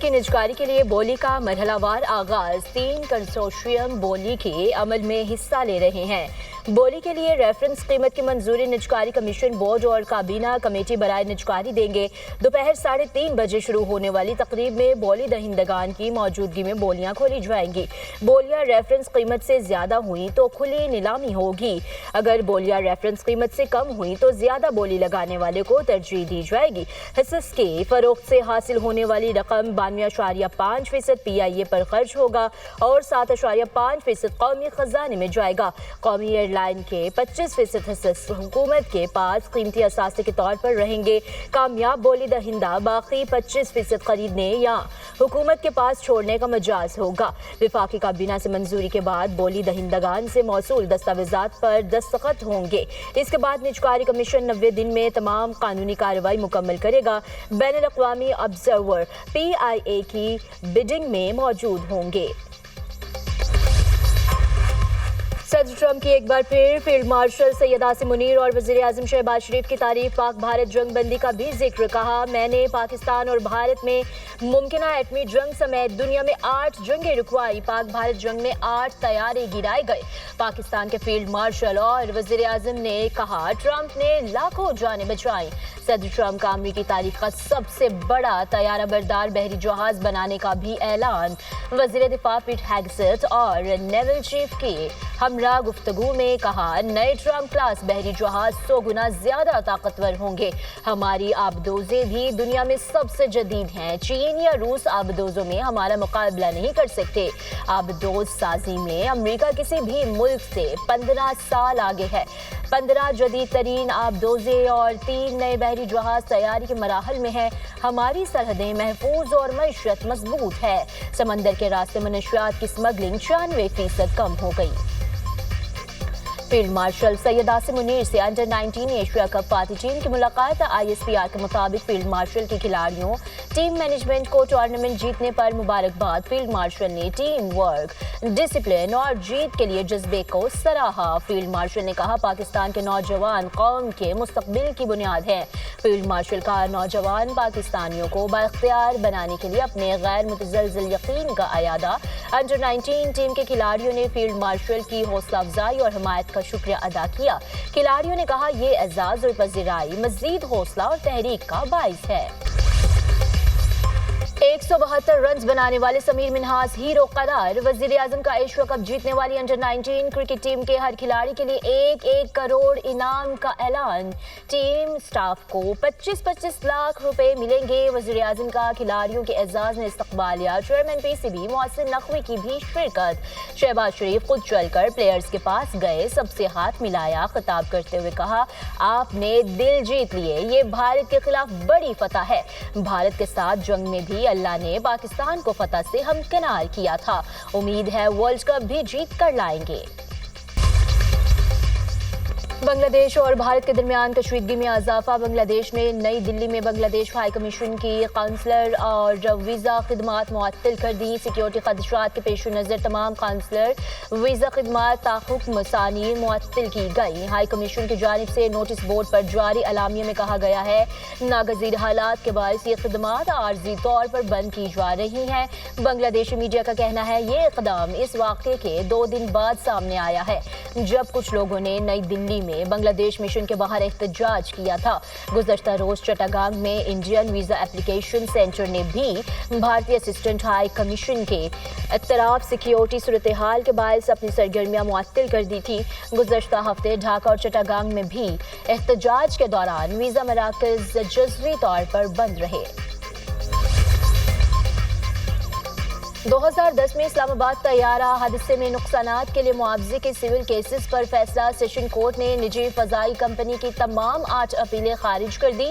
کی نجکاری کے لیے بولی کا مرحلہ وار آغاز 3 کنسورشیم بولی کے عمل میں حصہ لے رہے ہیں۔ بولی کے لیے ریفرنس قیمت کی منظوری نجکاری کمیشن بورڈ اور کابینہ کمیٹی برائے نجکاری دیں گے۔ دوپہر 3:30 بجے شروع ہونے والی تقریب میں بولی دہندگان کی موجودگی میں بولیاں کھولی جائیں گی۔ بولیاں ریفرنس قیمت سے زیادہ ہوئیں تو کھلی نیلامی ہوگی۔ اگر بولیاں ریفرنس قیمت سے کم ہوئیں تو زیادہ بولی لگانے والے کو ترجیح دی جائے گی۔ حصص کے فروخت سے حاصل ہونے والی رقم 92.5% PIA پر خرچ ہوگا اور 7.5% قومی خزانے میں جائے گا۔ قومی ایئر لائن کے 25% حصص حکومت کے پاس قیمتی اثاثے کے طور پر رہیں گے۔ کامیاب بولی دہندہ باقی 25% خریدنے یا حکومت کے پاس چھوڑنے کا مجاز ہوگا۔ وفاقی کابینہ سے منظوری کے بعد بولی دہندگان سے موصول دستاویزات پر دستخط ہوں گے۔ اس کے بعد نجکاری کمیشن 90 دن میں تمام قانونی کارروائی مکمل کرے گا۔ بین الاقوامی آبزرور PIA کی بڈنگ میں موجود ہوں گے۔ صدر ٹرمپ کی ایک بار پھر فیلڈ مارشل سید عاصم منیر اور وزیر اعظم شہباز شریف کی تعریف۔ پاک بھارت جنگ بندی کا بھی ذکر، کہا میں نے پاکستان اور بھارت میں ممکنہ ایٹمی جنگ سمیت دنیا میں 8 جنگیں رکوائی۔ پاک بھارت جنگ میں 8 طیارے گرائے گئے۔ پاکستان کے فیلڈ مارشل اور وزیر اعظم نے کہا ٹرمپ نے لاکھوں جانیں بچائیں۔ صدر ٹرمپ کا امریکی تاریخ کا سب سے بڑا طیارہ بردار بحری جہاز بنانے کا بھی اعلان۔ وزیر دفاع پیٹ ہیگسٹ اور نیول چیف کی ہمراہ گفتگو میں کہا نئے ٹرمپ کلاس بحری جہاز 100 گنا زیادہ طاقتور ہوں گے۔ ہماری آبدوزیں بھی دنیا میں سب سے جدید ہیں۔ چین یا روس آبدوزوں میں ہمارا مقابلہ نہیں کر سکتے۔ آبدوز سازی میں امریکہ کسی بھی ملک سے 15 سال آگے ہے۔ 15 جدید ترین آبدوزیں اور 3 نئے بحری جہاز تیاری کے مراحل میں ہیں۔ ہماری سرحدیں محفوظ اور معیشت مضبوط ہے۔ سمندر کے راستے منشیات کی سمگلنگ 96% کم ہو گئی۔ فیلڈ مارشل سید عاصم منیر سے انڈر 19 ایشیا کپ فاتح ٹیم کی ملاقات۔ ISPR کے مطابق فیلڈ مارشل کے کھلاڑیوں ٹیم مینجمنٹ کو ٹورنامنٹ جیتنے پر مبارکباد۔ فیلڈ مارشل نے ٹیم ورک، ڈسپلن اور جیت کے لیے جذبے کو سراہا۔ فیلڈ مارشل نے کہا پاکستان کے نوجوان قوم کے مستقبل کی بنیاد ہیں۔ فیلڈ مارشل کا نوجوان پاکستانیوں کو بااختیار بنانے کے لیے اپنے غیر متزلزل یقین کا اعادہ۔ انڈر 19 ٹیم کے کھلاڑیوں نے فیلڈ مارشل کی حوصلہ افزائی اور حمایت کا شکریہ ادا کیا۔ کھلاڑیوں نے کہا یہ اعزاز اور پذیرائی مزید حوصلہ اور تحریک کا باعث ہے۔ 172 رنز بنانے والے سمیر منہاس ہیرو قرار۔ وزیر اعظم کا ایشیا کپ جیتنے والی انڈر 19 کرکٹ ٹیم کے ہر کھلاڑی کے لیے 1 کروڑ انعام کا اعلان۔ ٹیم سٹاف کو 25 لاکھ روپے ملیں گے۔ وزیر اعظم کا کھلاڑیوں کے اعزاز میں استقبالیہ۔ چیئرمین PCB محسن نقوی کی بھی شرکت۔ شہباز شریف خود چل کر پلیئرز کے پاس گئے، سب سے ہاتھ ملایا۔ خطاب کرتے ہوئے کہا آپ نے دل جیت لیے، یہ بھارت کے خلاف بڑی فتح ہے۔ بھارت کے ساتھ جنگ میں بھی اللہ نے پاکستان کو فتح سے ہمکنار کیا تھا۔ امید ہے ورلڈ کپ بھی جیت کر لائیں گے۔ بنگلہ دیش اور بھارت کے درمیان کشیدگی میں اضافہ۔ بنگلہ دیش میں نئی دلی میں بنگلہ دیش ہائی کمیشن کی قونصلر اور ویزا خدمات معطل کر دی۔ سیکیورٹی خدشات کے پیش نظر تمام قونصلر ویزا خدمات تاحکم ثانی معطل کی گئی۔ ہائی کمیشن کی جانب سے نوٹس بورڈ پر جاری اعلامیہ میں کہا گیا ہے ناگزیر حالات کے باعث یہ خدمات عارضی طور پر بند کی جا رہی ہیں۔ بنگلہ دیشی میڈیا کا کہنا ہے یہ اقدام اس واقعے کے 2 دن بعد سامنے آیا ہے جب کچھ لوگوں نے نئی دلی میں بنگلہ دیش مشن کے باہر احتجاج کیا تھا۔ گزشتہ روز چٹاگانگ میں انڈین ویزا اپلیکیشن سینٹر نے بھی بھارتی اسسٹنٹ ہائی کمیشن کے اطراف سیکیورٹی صورتحال کے باعث اپنی سرگرمیاں معطل کر دی تھی۔ گزشتہ ہفتے ڈھاکہ اور چٹاگانگ میں بھی احتجاج کے دوران ویزا مراکز جزوی طور پر بند رہے۔ 2010 میں اسلام آباد طیارہ حادثے میں نقصانات کے لیے معاوضے کے سول کیسز پر فیصلہ۔ سیشن کورٹ نے نجی فضائی کمپنی کی تمام 8 اپیلیں خارج کر دی۔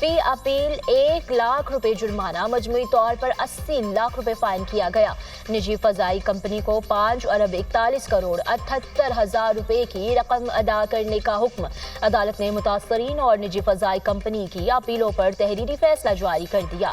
فی اپیل 1 لاکھ روپے جرمانہ، مجموعی طور پر 80 لاکھ روپے فائن کیا گیا۔ نجی فضائی کمپنی کو 5 ارب 41 کروڑ 78 ہزار روپے کی رقم ادا کرنے کا حکم۔ عدالت نے متاثرین اور نجی فضائی کمپنی کی اپیلوں پر تحریری فیصلہ جاری کر دیا۔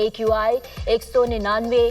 AQI 199,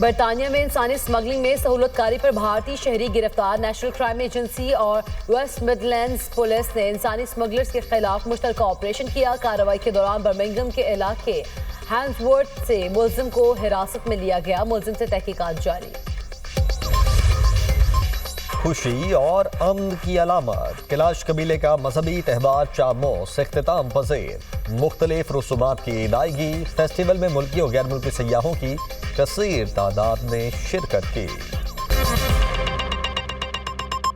برطانیہ میں انسانی اسمگلنگ میں سہولت کاری پر بھارتی شہری گرفتار. نیشنل کرائم ایجنسی اور ویسٹ مڈلینڈز پولیس نے انسانی اسمگلرز کے خلاف مشترکہ آپریشن کیا. کارروائی کے دوران برمنگھم کے علاقے ہینسورتھ سے ملزم کو حراست میں لیا گیا. ملزم سے تحقیقات جاری. خوشی اور امن کی علامت کیلاش قبیلے کا مذہبی تہوار چاموس اختتام پذیر. مختلف رسومات کی ادائیگی. فیسٹیول میں ملکی اور غیر ملکی سیاحوں کی کثیر تعداد نے شرکت کی.